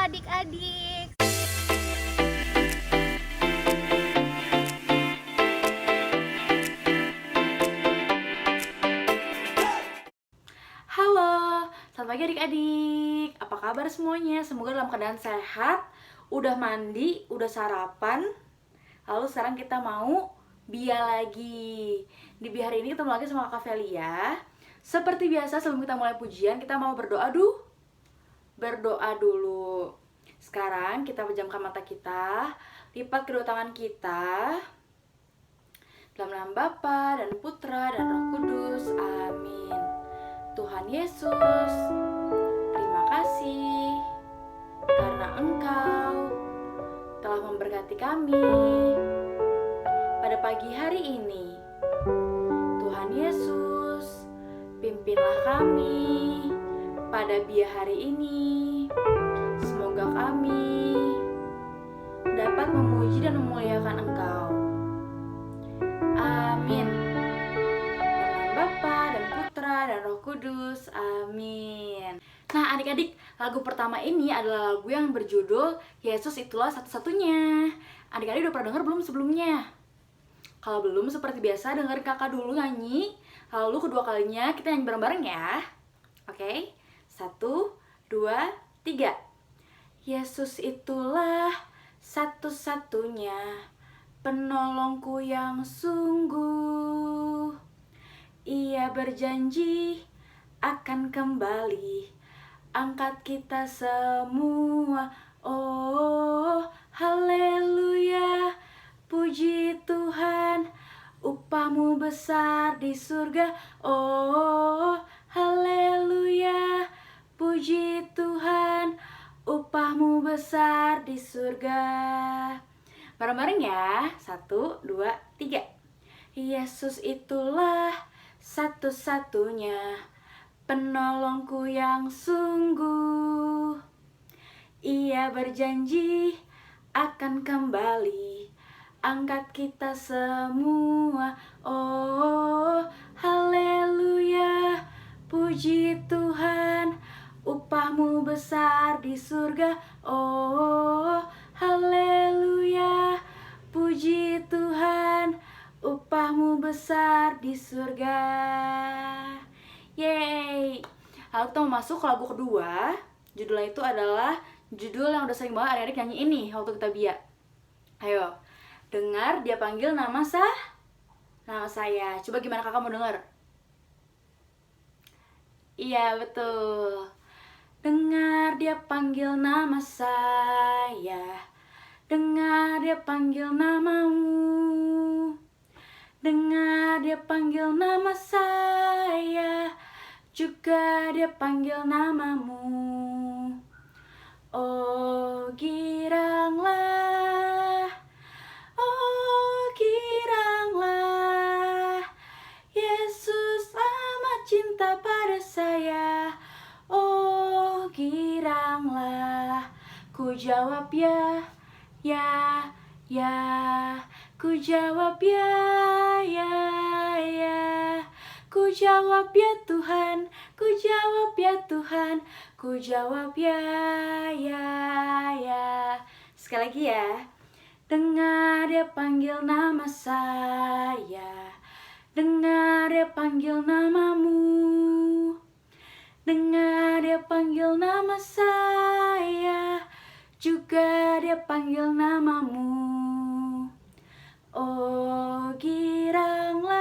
adik-adik. Halo, selamat pagi adik-adik. Apa kabar semuanya? Semoga dalam keadaan sehat, udah mandi, udah sarapan. Lalu sekarang kita mau Bia lagi. Di Bia hari ini ketemu lagi sama Kak Velia. Seperti biasa sebelum kita mulai pujian, kita mau berdoa dulu. Sekarang kita pejamkan mata kita, lipat kedua tangan kita. Dalam nama Bapa dan Putra dan Roh Kudus. Amin. Tuhan Yesus, terima kasih karena Engkau telah memberkati kami pada pagi hari ini. Tuhan Yesus, pimpinlah kami pada Bia hari ini. Semoga kami dapat memuji dan memuliakan Engkau. Amin. Dalam Bapa dan Putra dan Roh Kudus. Amin. Nah adik-adik, lagu pertama ini adalah lagu yang berjudul Yesus Itulah Satu-Satunya. Adik-adik udah pernah denger belum sebelumnya? Kalau belum, seperti biasa dengerin kakak dulu nyanyi, lalu kedua kalinya kita nyanyi bareng-bareng ya. Oke, 1, 2, 3. Yesus itulah satu-satunya penolongku yang sungguh. Ia berjanji akan kembali angkat kita semua. Oh, haleluya, puji Tuhan, upahmu besar di surga. Oh, haleluya, puji Tuhan, upahmu besar di surga. Bareng-bareng ya, 1, 2, 3. Yesus itulah satu-satunya penolongku yang sungguh. Ia berjanji akan kembali angkat kita semua. Oh, haleluya, puji Tuhan, upahmu besar di surga. Oh, haleluya, puji Tuhan, upahmu besar di surga. Yeay. Lalu kita mau masuk ke lagu kedua. Judulnya itu adalah judul yang udah sering banget adik-adik nyanyi ini waktu kita Bia. Ayo, dengar dia panggil nama saya. Coba gimana kakak mau dengar? Iya betul. Dengar dia panggil nama saya. Dengar dia panggil namamu. Dengar dia panggil nama saya, juga dia panggil namamu. Oh giranglah, Yesus amat cinta pada saya. Oh giranglah, ku jawab ya, ku jawab ya, ku jawab ya Tuhan, ku jawab ya Tuhan, ku jawab ya. Sekali lagi ya. Dengar dia panggil nama saya, dengar dia panggil namamu. Dengar dia panggil nama saya, juga dia panggil namamu. Oh giranglah,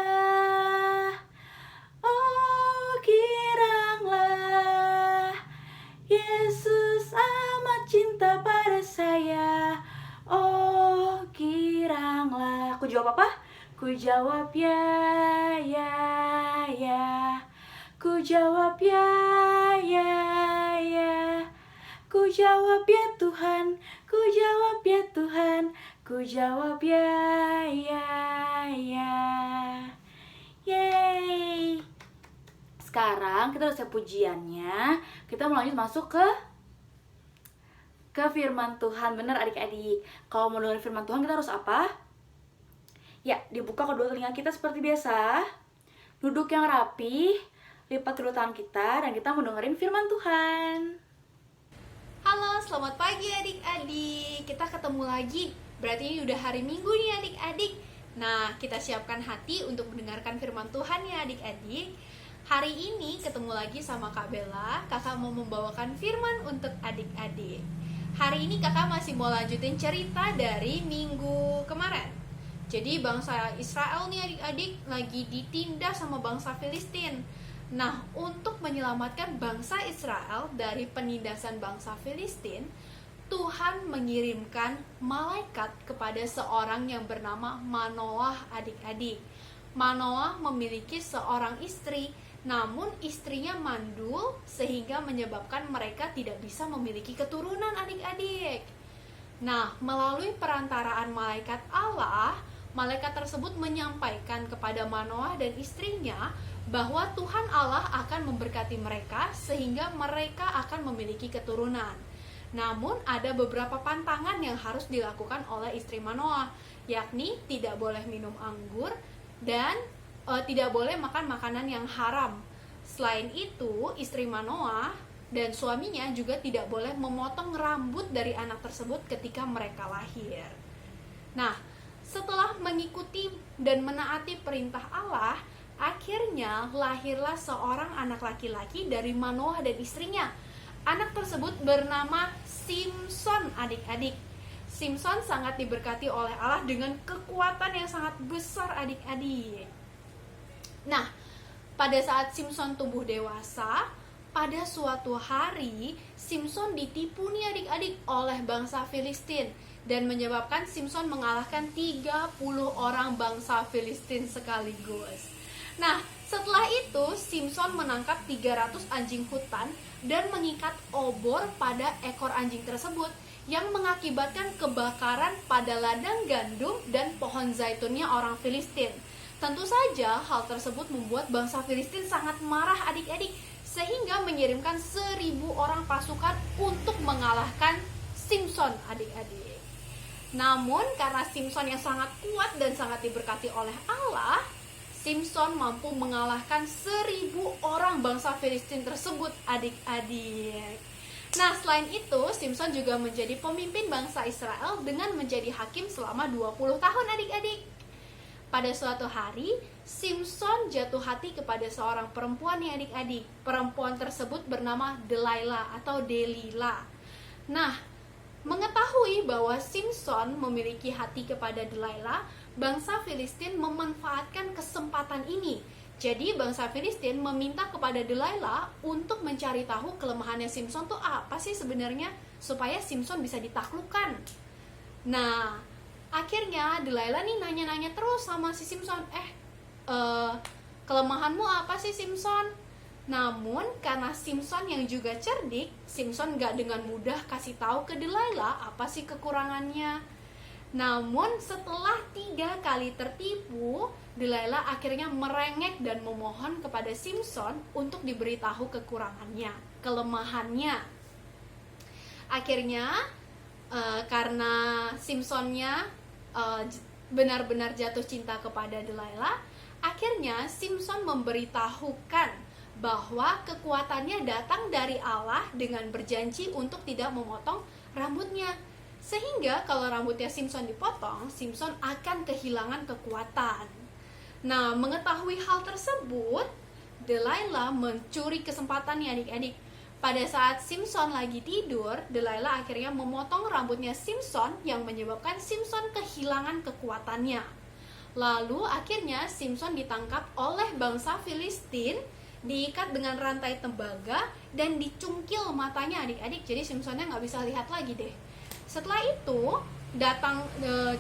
Yesus amat cinta pada saya. Oh giranglah. Aku jawab apa? Ku jawab ya. Ku jawab ya. Ku jawab ya Tuhan, ku jawab ya Tuhan, ku jawab ya. Yeay. Sekarang kita udah selesai pujiannya. Kita mau lanjut masuk ke firman Tuhan. Bener adik-adik, kalau mau dengar firman Tuhan kita harus apa? Ya, dibuka kedua telinga kita seperti biasa. Duduk yang rapi, lipat kedua tangan kita, dan kita mau dengerin firman Tuhan. Halo, selamat pagi adik-adik. Kita ketemu lagi. Berarti ini udah hari Minggu nih adik-adik. Nah, kita siapkan hati untuk mendengarkan firman Tuhan ya adik-adik. Hari ini ketemu lagi sama Kak Bella. Kakak mau membawakan firman untuk adik-adik. Hari ini kakak masih mau lanjutin cerita dari minggu kemarin. Jadi bangsa Israel nih adik-adik lagi ditindas sama bangsa Filistin. Nah, untuk menyelamatkan bangsa Israel dari penindasan bangsa Filistin, Tuhan mengirimkan malaikat kepada seorang yang bernama Manoah adik-adik. Manoah memiliki seorang istri, namun istrinya mandul sehingga menyebabkan mereka tidak bisa memiliki keturunan adik-adik. Nah, melalui perantaraan malaikat Allah, malaikat tersebut menyampaikan kepada Manoah dan istrinya bahwa Tuhan Allah akan memberkati mereka sehingga mereka akan memiliki keturunan. Namun ada beberapa pantangan yang harus dilakukan oleh istri Manoah, yakni tidak boleh minum anggur dan tidak boleh makan makanan yang haram. Selain itu, istri Manoah dan suaminya juga tidak boleh memotong rambut dari anak tersebut ketika mereka lahir. Nah, setelah mengikuti dan menaati perintah Allah, akhirnya lahirlah seorang anak laki-laki dari Manoah dan istrinya. Anak tersebut bernama Simson adik-adik. Simson sangat diberkati oleh Allah dengan kekuatan yang sangat besar adik-adik. Nah, pada saat Simson tumbuh dewasa, pada suatu hari Simson ditipu nih adik-adik oleh bangsa Filistin dan menyebabkan Simson mengalahkan 30 orang bangsa Filistin sekaligus. Nah, setelah itu Simson menangkap 300 anjing hutan dan mengikat obor pada ekor anjing tersebut yang mengakibatkan kebakaran pada ladang gandum dan pohon zaitunnya orang Filistin. Tentu saja hal tersebut membuat bangsa Filistin sangat marah adik-adik sehingga mengirimkan 1000 orang pasukan untuk mengalahkan Simson adik-adik. Namun karena Simson yang sangat kuat dan sangat diberkati oleh Allah, Simson mampu mengalahkan 1000 orang bangsa Filistin tersebut adik-adik. Nah, selain itu Simson juga menjadi pemimpin bangsa Israel dengan menjadi hakim selama 20 tahun adik-adik. Pada suatu hari, Simson jatuh hati kepada seorang perempuan nih adik-adik. Perempuan tersebut bernama Delilah atau Delila. Nah, mengetahui bahwa Simson memiliki hati kepada Delilah, bangsa Filistin memanfaatkan kesempatan ini. Jadi bangsa Filistin meminta kepada Delilah untuk mencari tahu kelemahannya Simson tuh apa sih sebenarnya supaya Simson bisa ditaklukkan. Nah, akhirnya Delilah nih nanya-nanya terus sama si Simson, kelemahanmu apa sih Simson? Namun karena Simson yang juga cerdik, Simson gak dengan mudah kasih tahu ke Delilah apa sih kekurangannya. Namun setelah 3 kali tertipu, Delilah akhirnya merengek dan memohon kepada Simson untuk diberitahu kekurangannya, kelemahannya. Akhirnya karena Simsonnya benar-benar jatuh cinta kepada Delilah, akhirnya Simson memberitahukan bahwa kekuatannya datang dari Allah dengan berjanji untuk tidak memotong rambutnya. Sehingga kalau rambutnya Simson dipotong, Simson akan kehilangan kekuatan. Nah, mengetahui hal tersebut, Delilah mencuri kesempatan nih adik-adik. Pada saat Simson lagi tidur, Delilah akhirnya memotong rambutnya Simson yang menyebabkan Simson kehilangan kekuatannya. Lalu akhirnya Simson ditangkap oleh bangsa Filistin, diikat dengan rantai tembaga dan dicungkil matanya adik-adik. Jadi Simsonnya nggak bisa lihat lagi deh. Setelah itu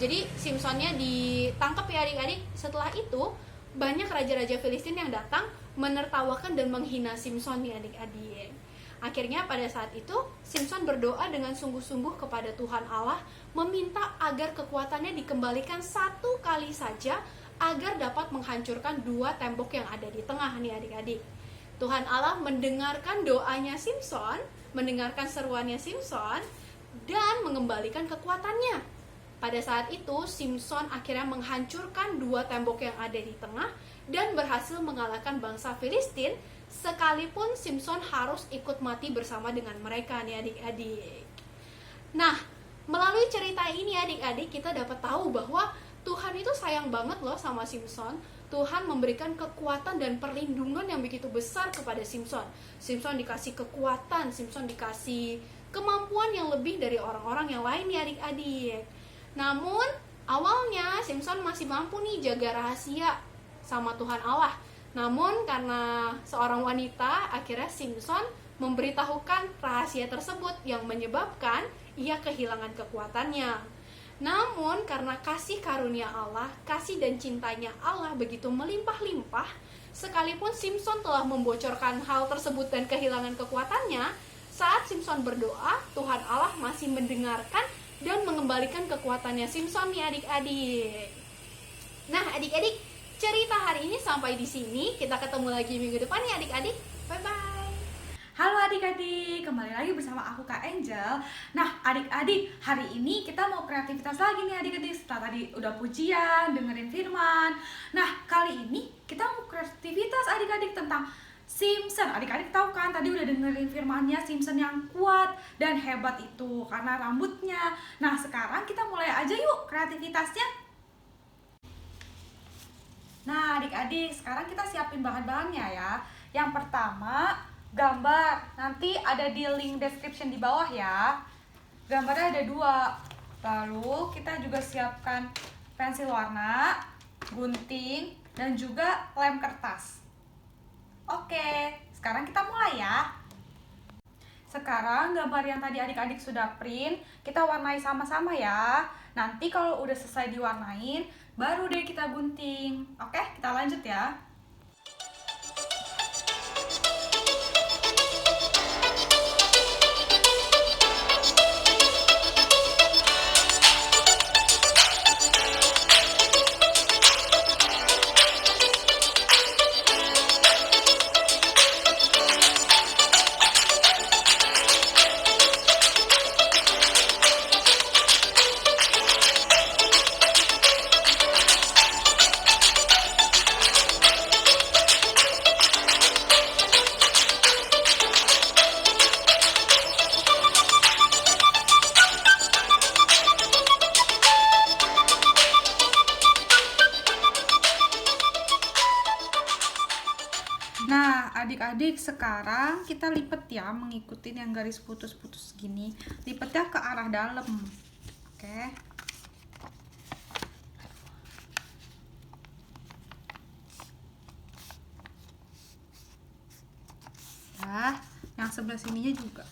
jadi Simsonnya ditangkap ya adik-adik. Setelah itu banyak raja-raja Filistin yang datang menertawakan dan menghina Simson nih adik-adik. Akhirnya pada saat itu Simson berdoa dengan sungguh-sungguh kepada Tuhan Allah, meminta agar kekuatannya dikembalikan 1 kali saja agar dapat menghancurkan 2 tembok yang ada di tengah nih adik-adik. Tuhan Allah mendengarkan doanya Simson, mendengarkan seruannya Simson, dan mengembalikan kekuatannya. Pada saat itu Simson akhirnya menghancurkan 2 tembok yang ada di tengah dan berhasil mengalahkan bangsa Filistin sekalipun Simson harus ikut mati bersama dengan mereka nih adik-adik. Nah, melalui cerita ini adik-adik kita dapat tahu bahwa Tuhan itu sayang banget loh sama Simson. Tuhan memberikan kekuatan dan perlindungan yang begitu besar kepada Simson. Simson dikasih kekuatan, Simson dikasih kemampuan yang lebih dari orang-orang yang lain nih adik-adik. Namun awalnya Simson masih mampu nih jaga rahasia sama Tuhan Allah. Namun karena seorang wanita, akhirnya Simson memberitahukan rahasia tersebut yang menyebabkan ia kehilangan kekuatannya. Namun karena kasih karunia Allah, kasih dan cintanya Allah begitu melimpah-limpah, sekalipun Simson telah membocorkan hal tersebut dan kehilangan kekuatannya, saat Simson berdoa, Tuhan Allah masih mendengarkan dan mengembalikan kekuatannya Simson nih adik-adik. Nah adik-adik, cerita hari ini sampai di sini. Kita ketemu lagi minggu depan ya adik-adik. Bye-bye. Halo adik-adik, kembali lagi bersama aku Kak Angel. Nah adik-adik, hari ini kita mau kreativitas lagi nih adik-adik. Setelah tadi udah pujian, dengerin firman. Nah kali ini kita mau kreativitas adik-adik tentang Simson. Adik-adik tahu kan tadi udah dengerin firmannya, Simson yang kuat dan hebat itu karena rambutnya. Nah sekarang kita mulai aja yuk kreativitasnya. Nah adik-adik, sekarang kita siapin bahan-bahannya ya. Yang pertama, gambar. Nanti ada di link description di bawah ya. Gambarnya ada 2. Lalu kita juga siapkan pensil warna, gunting, dan juga lem kertas. Oke, sekarang kita mulai ya. Sekarang gambar yang tadi adik-adik sudah print, kita warnai sama-sama ya. Nanti kalau udah selesai diwarnain, baru deh kita gunting. Oke, kita lanjut ya. Nah, adik-adik sekarang kita lipat ya, mengikuti yang garis putus-putus gini. Lipatnya ke arah dalam. Oke. Ya, yang sebelah sininya juga.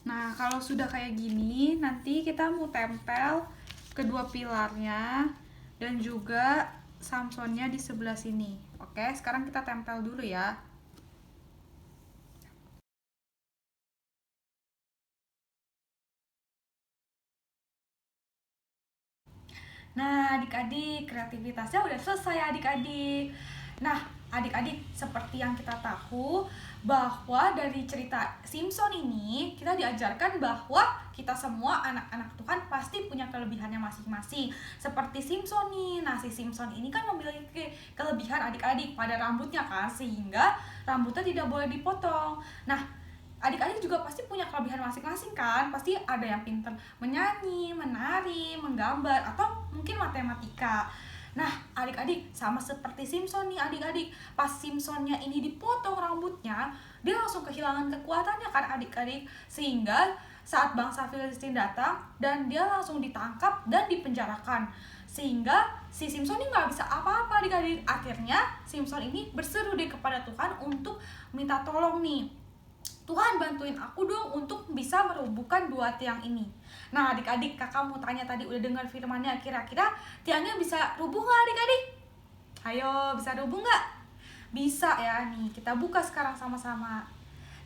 Nah, kalau sudah kayak gini, nanti kita mau tempel kedua pilarnya dan juga Samsonnya di sebelah sini. Oke, sekarang kita tempel dulu ya. Nah, adik-adik, kreativitasnya udah selesai adik-adik. Nah, adik-adik, seperti yang kita tahu bahwa dari cerita Simson ini kita diajarkan bahwa kita semua anak-anak Tuhan pasti punya kelebihannya masing-masing. Seperti Simson nih. Nah, si Simson ini kan memiliki kelebihan adik-adik pada rambutnya kan, sehingga rambutnya tidak boleh dipotong. Nah, adik-adik juga pasti punya kelebihan masing-masing kan. Pasti ada yang pintar menyanyi, menari, menggambar, atau mungkin matematika. Nah, adik-adik sama seperti Simson nih adik-adik. Pas Simsonnya ini dipotong rambutnya, dia langsung kehilangan kekuatannya kan adik-adik. Sehingga saat bangsa Filistin datang dan dia langsung ditangkap dan dipenjarakan. Sehingga si Simson ini nggak bisa apa-apa adik-adik. Akhirnya Simson ini berseru deh kepada Tuhan untuk minta tolong nih. Tuhan bantuin aku dong untuk bisa merobohkan 2 tiang ini. Nah adik-adik, kakak mau tanya tadi udah dengar firmannya, kira-kira tiangnya bisa rubuh nggak adik-adik? Ayo, bisa rubuh nggak? Bisa ya, nih kita buka sekarang sama-sama.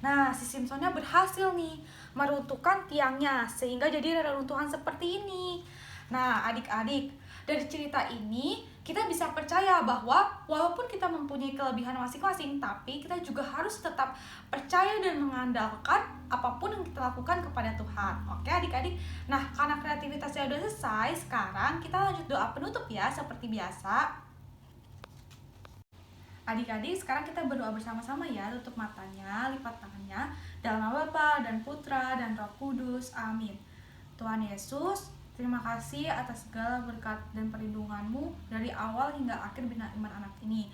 Nah si Simsonnya berhasil nih meruntuhkan tiangnya sehingga jadi reruntuhan seperti ini. Nah adik-adik, dari cerita ini kita bisa percaya bahwa walaupun kita mempunyai kelebihan masing-masing, tapi kita juga harus tetap percaya dan mengandalkan apapun yang kita lakukan kepada Tuhan. Oke adik-adik, nah karena kreativitasnya udah selesai, sekarang kita lanjut doa penutup ya, seperti biasa. Adik-adik, sekarang kita berdoa bersama-sama ya, tutup matanya, lipat tangannya, dalam nama Bapa dan Putra dan Roh Kudus, amin. Tuhan Yesus, terima kasih atas segala berkat dan perlindungan-Mu dari awal hingga akhir bina iman anak ini.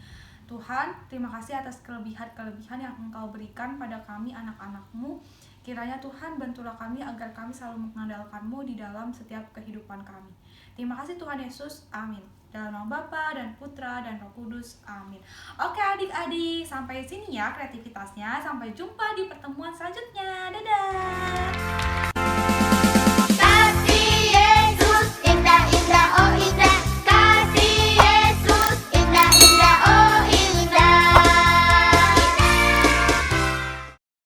Tuhan, terima kasih atas kelebihan-kelebihan yang Engkau berikan pada kami anak-anak-Mu. Kiranya Tuhan bantulah kami agar kami selalu mengandalkan-Mu di dalam setiap kehidupan kami. Terima kasih Tuhan Yesus, amin. Dalam nama Bapa dan Putra dan Roh Kudus, amin. Oke adik-adik, sampai sini ya kreativitasnya. Sampai jumpa di pertemuan selanjutnya.